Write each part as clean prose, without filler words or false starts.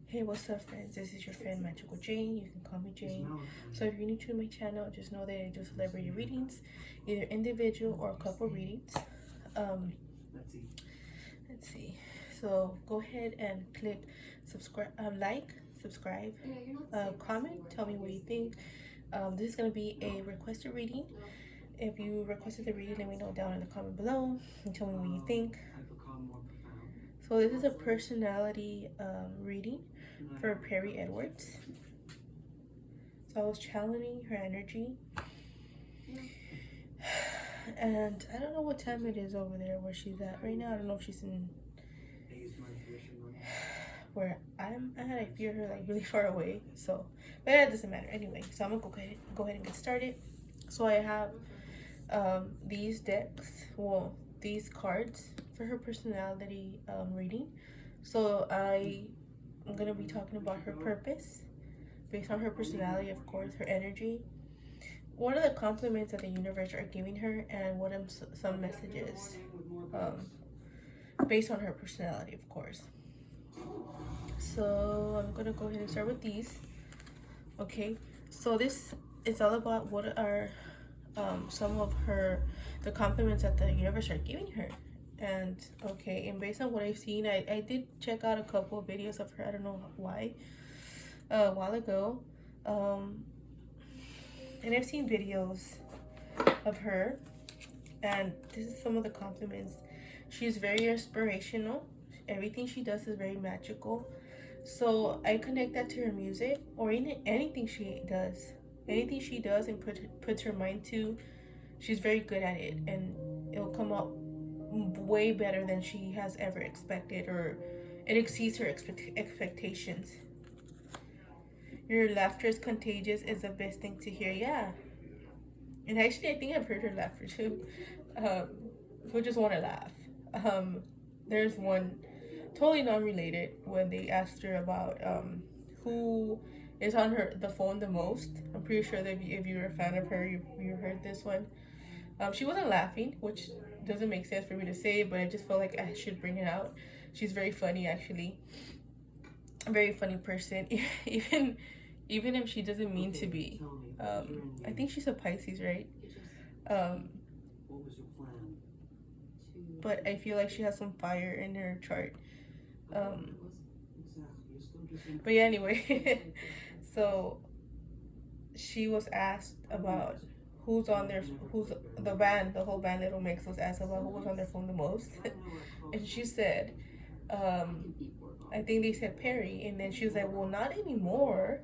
Hey, what's up, friends? This is your friend Magical Jane. You can call me Jane. So, if you're new to my channel, just know that I do celebrity readings, either individual or couple readings. Um, let's see. So, go ahead and click subscribe, subscribe, comment. Tell me what you think. This is gonna be a requested reading. If you requested the reading, let me know down in the comment below and tell me what you think. So this is a personality reading for Perrie Edwards. So I was channeling her energy. And I don't know what time it is over there where she's at right now. I don't know if she's in where I'm at. I feel her like really far away. So, but that doesn't matter anyway. So I'm gonna go ahead and get started. So I have these decks, well, these cards for her personality reading. So I'm gonna be talking about her purpose based on her personality, of course, her energy. What are the compliments that the universe are giving her, and what are some messages based on her personality, of course. So I'm gonna go ahead and start with these. Okay, so this is all about what are some of the compliments that the universe are giving her. And okay, and based on what I've seen, I did check out a couple of videos of her. I don't know why, a while ago, and I've seen videos of her, and this is some of the compliments. She's very inspirational. Everything she does is very magical. So I connect that to her music, or anything she does. Anything she does and puts her mind to, she's very good at it, and it'll come out way better than she has ever expected, or it exceeds her expectations. Your laughter is contagious is the best thing to hear. Yeah, and actually I think I've heard her laughter too. Who just want to laugh. There's one totally non-related when they asked her about who is on the phone the most. I'm pretty sure that if you're a fan of her, you heard this one. She wasn't laughing, which doesn't make sense for me to say, but I just felt like I should bring it out. She's very funny, actually. A very funny person, even if she doesn't mean to be. I think she's a Pisces, right? But I feel like she has some fire in her chart. But yeah, anyway, so she was asked about who's the band, the whole band Little Mix was asked about who was on their phone the most. And she said, I think they said Perrie, and then she was like, well, not anymore.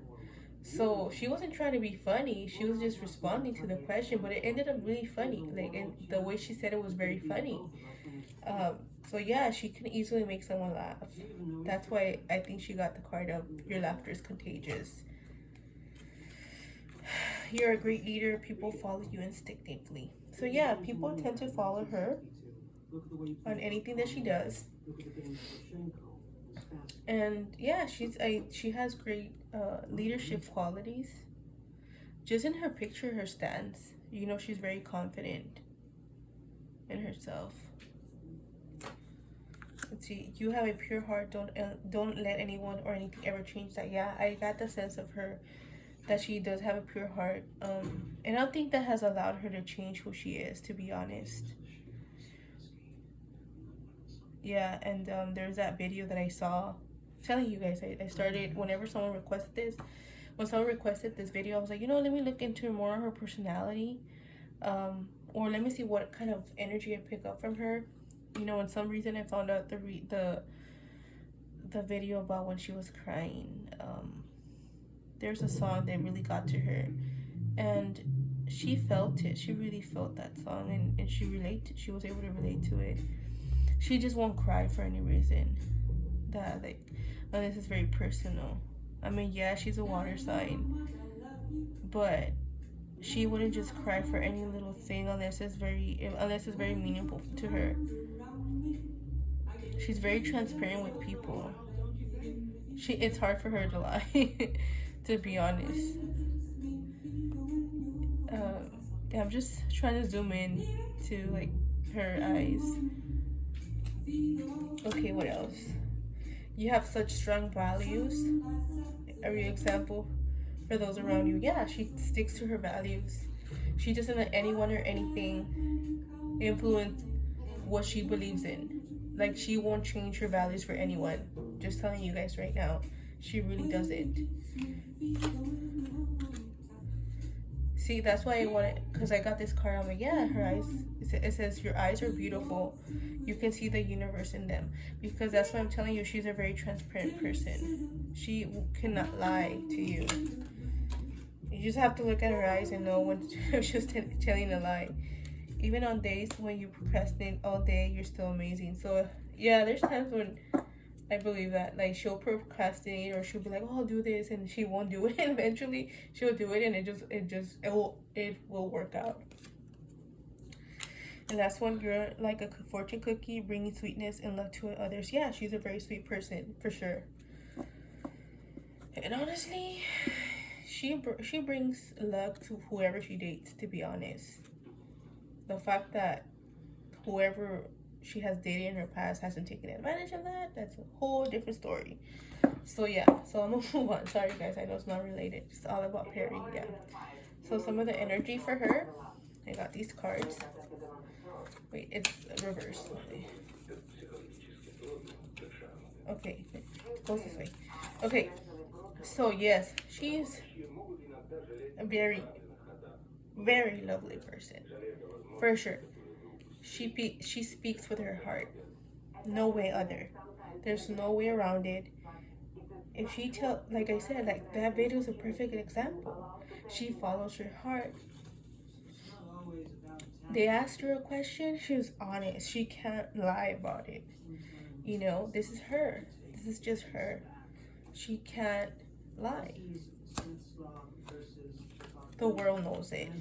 So she wasn't trying to be funny, she was just responding to the question, but it ended up really funny. Like, and the way she said it was very funny. So yeah, she can easily make someone laugh. That's why I think she got the card of your laughter is contagious. You're a great leader. People follow you instinctively. So yeah, people tend to follow her on anything that she does. And yeah, she has great leadership qualities. Just in her picture, her stance, you know, she's very confident in herself. Let's see, you have a pure heart. Don't let anyone or anything ever change that. Yeah, I got the sense of her that she does have a pure heart. And I don't think that has allowed her to change who she is, to be honest. Yeah, and there's that video that I saw. I'm telling you guys, I started whenever someone requested this. When someone requested this video, I was like, you know, let me look into more of her personality, or let me see what kind of energy I pick up from her. You know, for some reason I found out the video about when she was crying. There's a song that really got to her, and she felt it. She really felt that song, and she was able to relate to it. She just won't cry for any reason. That, like, unless it's very personal. I mean, yeah, she's a water sign, but she wouldn't just cry for any little thing unless it's very meaningful to her. She's very transparent with people. It's hard for her to lie, to be honest. I'm just trying to zoom in to like her eyes. Okay, what else? you have such strong values. Are you example for those around you? Yeah, she sticks to her values. She doesn't let anyone or anything influence what she believes in. Like, she won't change her values for anyone. Just telling you guys right now, she really doesn't. See, that's why I wanted, because I got this card. I'm like, yeah, her eyes, it says, your eyes are beautiful. You can see the universe in them. Because that's why I'm telling you, she's a very transparent person. She cannot lie to you. You just have to look at her eyes and know when she's telling a lie. Even on days when you procrastinate all day, you're still amazing. So, yeah, there's times when I believe that, like, she'll procrastinate, or she'll be like, "Oh, I'll do this," and she won't do it. And eventually, she'll do it, and it will work out. And that's when you're like a fortune cookie, bringing sweetness and love to others. Yeah, she's a very sweet person for sure. And honestly, she brings luck to whoever she dates. To be honest, the fact that whoever she has dated in her past hasn't taken advantage of that, that's a whole different story. So yeah, so I'm gonna move on. Sorry guys, I know it's not related. It's all about Perrie. Yeah. So some of the energy for her, I got these cards. Wait, it's reversed. Okay, it goes this way. Okay, so yes, she's a very, very lovely person, for sure. She speaks with her heart. No way other. There's no way around it. If she like I said, like that video is a perfect example. She follows her heart. They asked her a question, she was honest. She can't lie about it. You know, this is her. This is just her. She can't lie. The world knows it.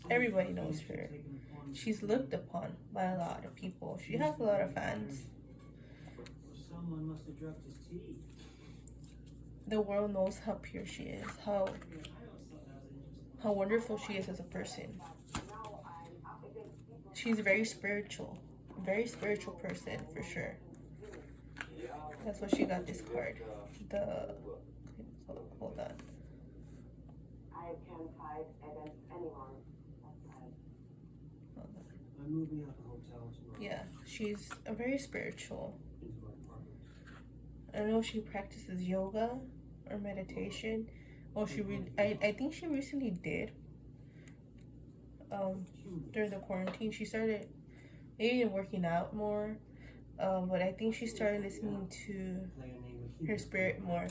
Everybody knows her. She's looked upon by a lot of people. She has a lot of fans. The world knows how pure she is, how wonderful she is as a person. She's very spiritual person for sure. That's why she got this card. Hold on. I can fight against anyone. I'm moving out the hotel tomorrow. Yeah, she's a very spiritual. I don't know if she practices yoga or meditation. Oh, I think she recently did. During the quarantine, she started maybe working out more. But I think she started listening to her spirit more.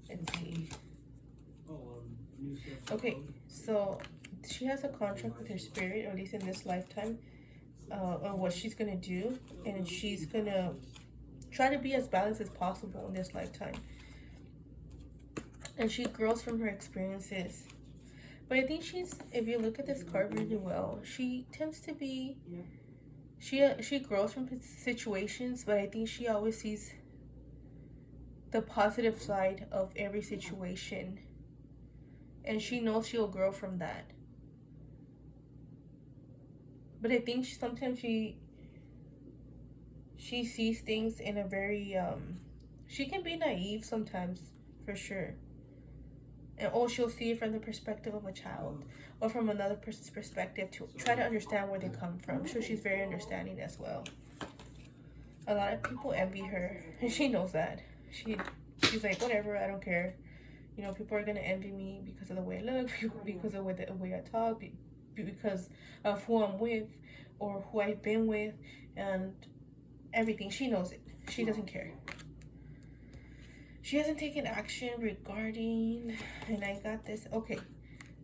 Let's see. Okay, so she has a contract with her spirit, or at least in this lifetime, on what she's gonna do, and she's gonna try to be as balanced as possible in this lifetime. And she grows from her experiences. But I think if you look at this card really well, she tends to be, she grows from situations, but I think she always sees the positive side of every situation. And she knows she'll grow from that. But I think sometimes she sees things in a very, she can be naive sometimes, for sure. And she'll see it from the perspective of a child, or from another person's perspective, to try to understand where they come from. I'm sure she's very understanding as well. A lot of people envy her, and she knows that. She's like, whatever, I don't care. You know, people are gonna envy me because of the way I look, because of the way I talk, because of who I'm with, or who I've been with, and everything. She knows it. She doesn't care. She hasn't taken action regarding, and I got this. Okay,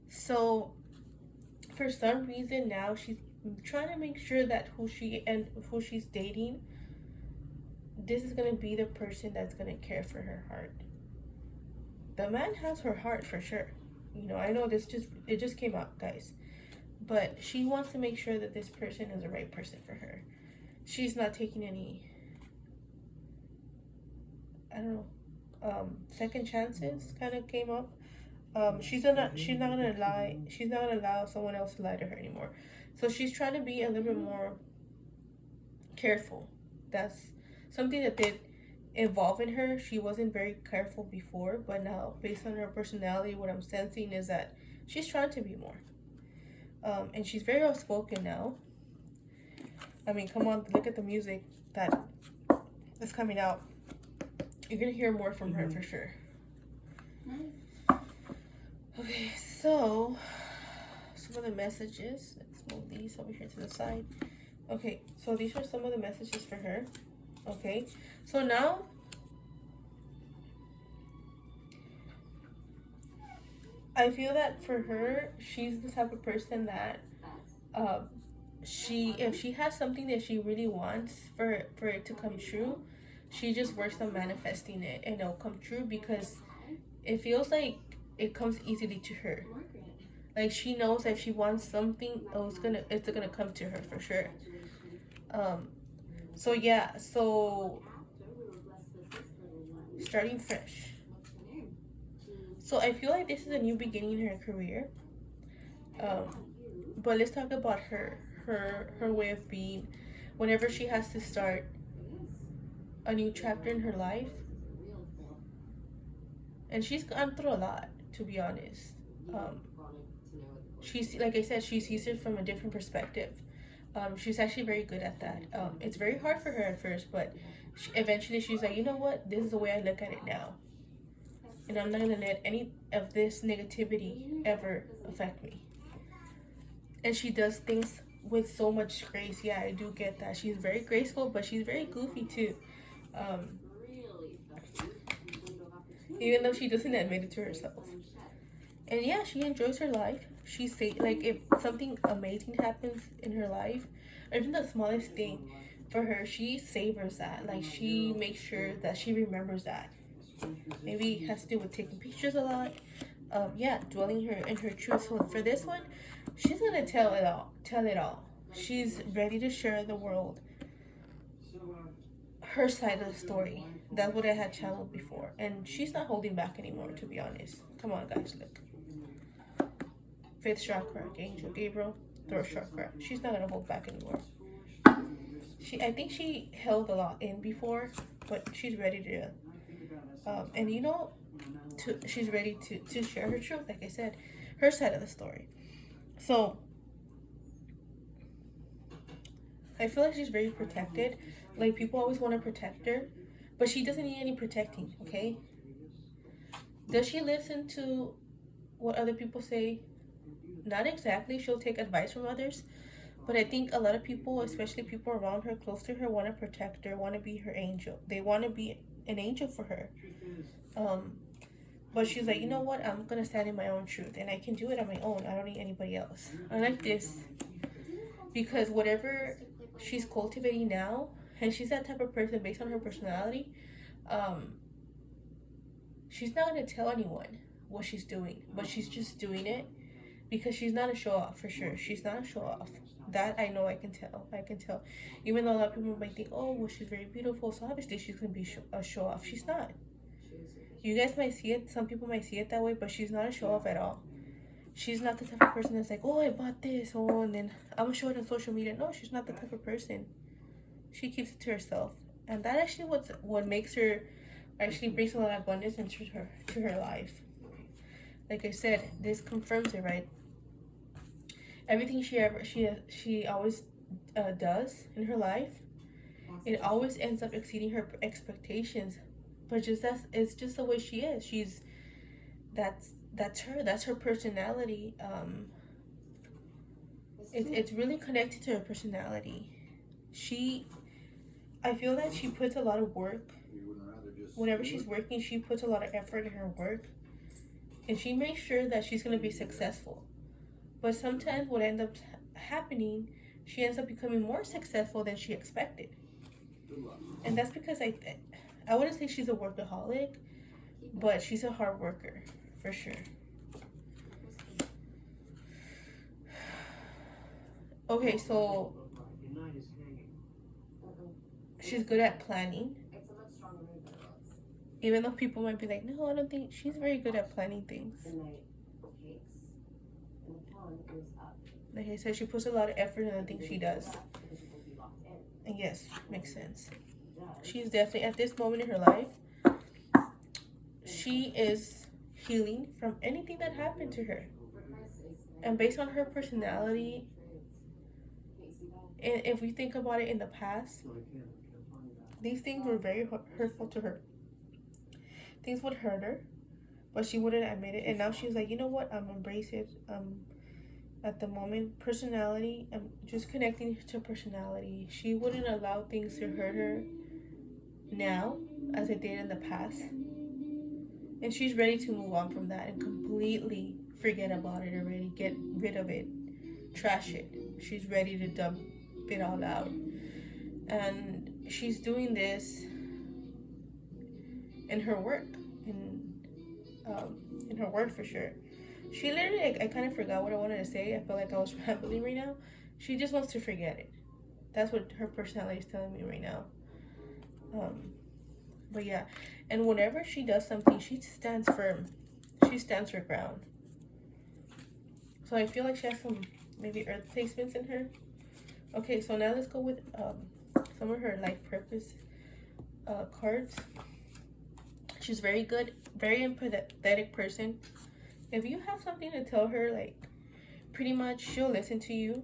so for some reason now she's trying to make sure that who she's dating, this is gonna be the person that's gonna care for her heart. The man has her heart for sure. You know, I know it just came out, guys. But she wants to make sure that this person is the right person for her. She's not taking any, I don't know, second chances kind of came up. She's not gonna lie. She's not gonna allow someone else to lie to her anymore. So she's trying to be a little bit more careful. that's something that did evolve in her. She wasn't very careful before, but now, based on her personality, what I'm sensing is that she's trying to be more. And she's very outspoken now. I mean, come on, look at the music that is coming out. You're gonna hear more from her for sure. Okay, so some of the messages. Let's move these over here to the side. Okay, so these are some of the messages for her. Okay, so now I feel that for her, she's the type of person that if she has something that she really wants for it to come true, she just works on manifesting it and it'll come true because it feels like it comes easily to her. Like she knows that if she wants something, it's gonna come to her for sure. So yeah, so starting fresh. So I feel like this is a new beginning in her career. But let's talk about her way of being. Whenever she has to start a new chapter in her life, and she's gone through a lot, to be honest. She's, like I said, she sees it from a different perspective. She's actually very good at that. It's very hard for her at first, but eventually she's like, you know what? This is the way I look at it now. And I'm not going to let any of this negativity ever affect me. And she does things with so much grace. Yeah, I do get that. She's very graceful, but she's very goofy too. Even though she doesn't admit it to herself. And yeah, she enjoys her life. She say, like, if something amazing happens in her life, or even the smallest thing, for her, she savors that. Like, she makes sure that she remembers that. Maybe it has to do with taking pictures a lot. Yeah, dwelling her in her truth. So for this one, she's gonna tell it all. She's ready to share the world her side of the story. That's what I had channeled before, and she's not holding back anymore, to be honest. Come on, guys, look. 5th chakra, Angel Gabriel, 3rd chakra. She's not gonna hold back anymore. I think she held a lot in before, but she's ready to. And you know, she's ready to share her truth. Like I said, her side of the story. So I feel like she's very protected. Like, people always want to protect her, but she doesn't need any protecting. Okay? Does she listen to what other people say? Not exactly. She'll take advice from others, but I think a lot of people, especially people around her, close to her, want to protect her, want to be her angel. They want to be an angel for her. But she's like, you know what? I'm gonna stand in my own truth, and I can do it on my own. I don't need anybody else. I like this because whatever she's cultivating now, and she's that type of person based on her personality, she's not gonna tell anyone what she's doing, but she's just doing it because she's not a show off, for sure. She's not a show off. That I know. I can tell. Even though a lot of people might think, oh, well, she's very beautiful, so obviously she's gonna be a show off. She's not. You guys might see it. Some people might see it that way, but she's not a show off at all. She's not the type of person that's like, oh, I bought this, oh, and then I'm gonna show it on social media. No, she's not the type of person. She keeps it to herself, and that actually what makes her actually brings a lot of abundance into her life. Like I said, this confirms it, right? Everything she always does in her life, it always ends up exceeding her expectations. But it's just the way she is. That's her. That's her personality. It's really connected to her personality. I feel that she puts a lot of work. Whenever she's working, she puts a lot of effort in her work, and she makes sure that she's gonna be successful. But sometimes what ends up happening, she ends up becoming more successful than she expected. And that's because I wouldn't say she's a workaholic, but she's a hard worker, for sure. Okay, so she's good at planning. Even though people might be like, no, I don't think she's very good at planning things. Like I said, she puts a lot of effort in the things she does. And yes, makes sense. She's definitely, at this moment in her life, she is healing from anything that happened to her. And based on her personality, and if we think about it in the past, these things were very hurtful to her. Things would hurt her, but she wouldn't admit it. And now she's like, you know what? I'm embrace it. At the moment, personality. I'm just connecting to personality. She wouldn't allow things to hurt her now as it did in the past. And she's ready to move on from that and completely forget about it already. Get rid of it. Trash it. She's ready to dump it all out. And she's doing this in her work. In her work for sure. She literally, I kind of forgot what I wanted to say. I feel like I was rambling right now. She just wants to forget it. That's what her personality is telling me right now. But yeah, and whenever she does something, she stands firm. She stands her ground. So I feel like she has some maybe earth placements in her. Okay, so now let's go with some of her life purpose cards. She's very good, very empathetic person. If you have something to tell her, like, pretty much she'll listen to you,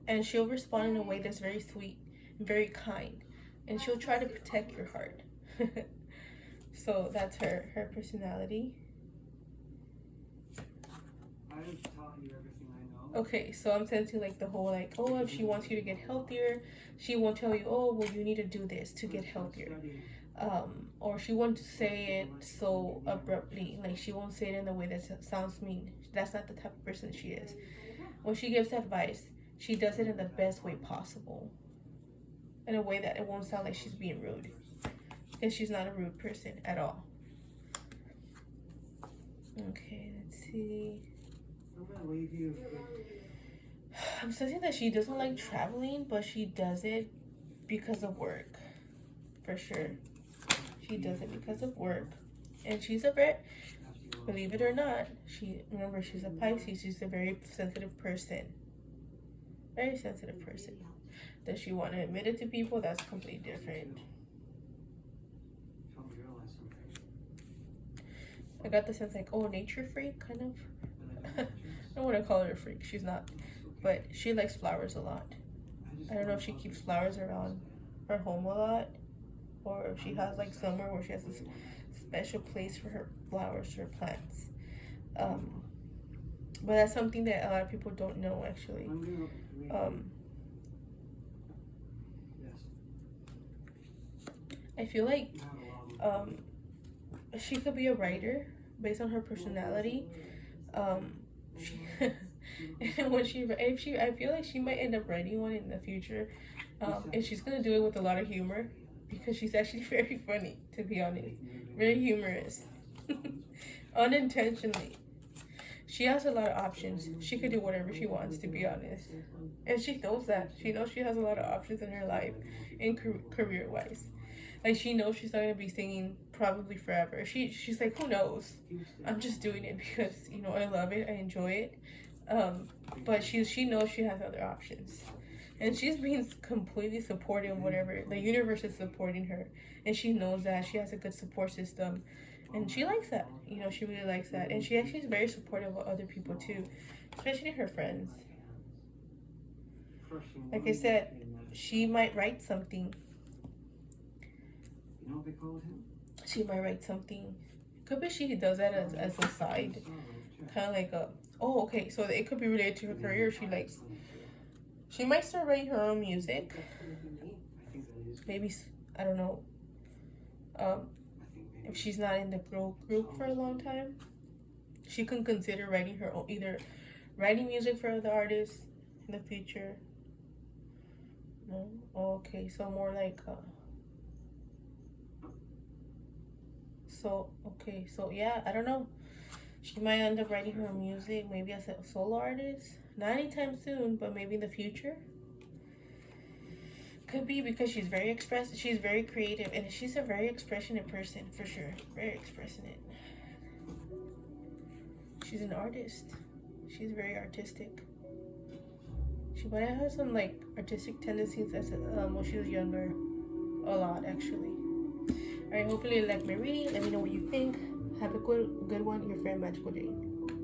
and she'll respond in a way that's very sweet, very kind, and she'll try to protect your heart. So that's her personality. Okay, so I'm sensing like the whole like, oh, if she wants you to get healthier, she won't tell you, oh, well, you need to do this to get healthier. Or she won't say it so abruptly, like she won't say it in the way that sounds mean. That's not the type of person she is. When she gives advice, she does it in the best way possible, in a way that it won't sound like she's being rude, and she's not a rude person at all. Okay, let's see. I'm sensing that she doesn't like traveling, but she does it because of work, for sure. She does it because of work. And she's a very, believe it or not, remember, she's a Pisces. She's a very sensitive person. Very sensitive person. Does she want to admit it to people? That's completely different. I got the sense like, oh, nature freak, kind of. I don't want to call her a freak. She's not. But she likes flowers a lot. I don't know if she keeps flowers around her home a lot, or if she has like somewhere where she has this special place for her flowers, her plants. But that's something that a lot of people don't know, actually. I feel like she could be a writer based on her personality. I feel like she might end up writing one in the future, and she's gonna do it with a lot of humor, because she's actually very funny, to be honest, very humorous, unintentionally. She has a lot of options. She could do whatever she wants, to be honest, and she knows that. She knows she has a lot of options in her life, in career-wise. Like, she knows she's not gonna be singing probably forever. She's like, who knows? I'm just doing it because, you know, I love it, I enjoy it. But she knows she has other options, and she's being completely supportive of whatever. The universe is supporting her, and she knows that. She has a good support system, and she likes that. You know, she really likes that, and she actually is very supportive of other people too, especially her friends. Like I said, she might write something. She might write something. Could be she does that as a side, kind of like a. Oh, okay. So it could be related to her career. She might start writing her own music. Maybe, I don't know. If she's not in the group for a long time, she can consider writing her own, either writing music for other artists in the future. No. Oh, okay. So more like. So yeah, I don't know. She might end up writing her own music, maybe as a solo artist. Not anytime soon, but maybe in the future. Could be, because she's very expressive. She's very creative, and she's a very expressionate person, for sure. Very expressionate. She's an artist. She's very artistic. She might have some like artistic tendencies as when she was younger. A lot, actually. Alright, hopefully you like my reading. Let me know what you think. Have a good one. Your friend Magical Jane.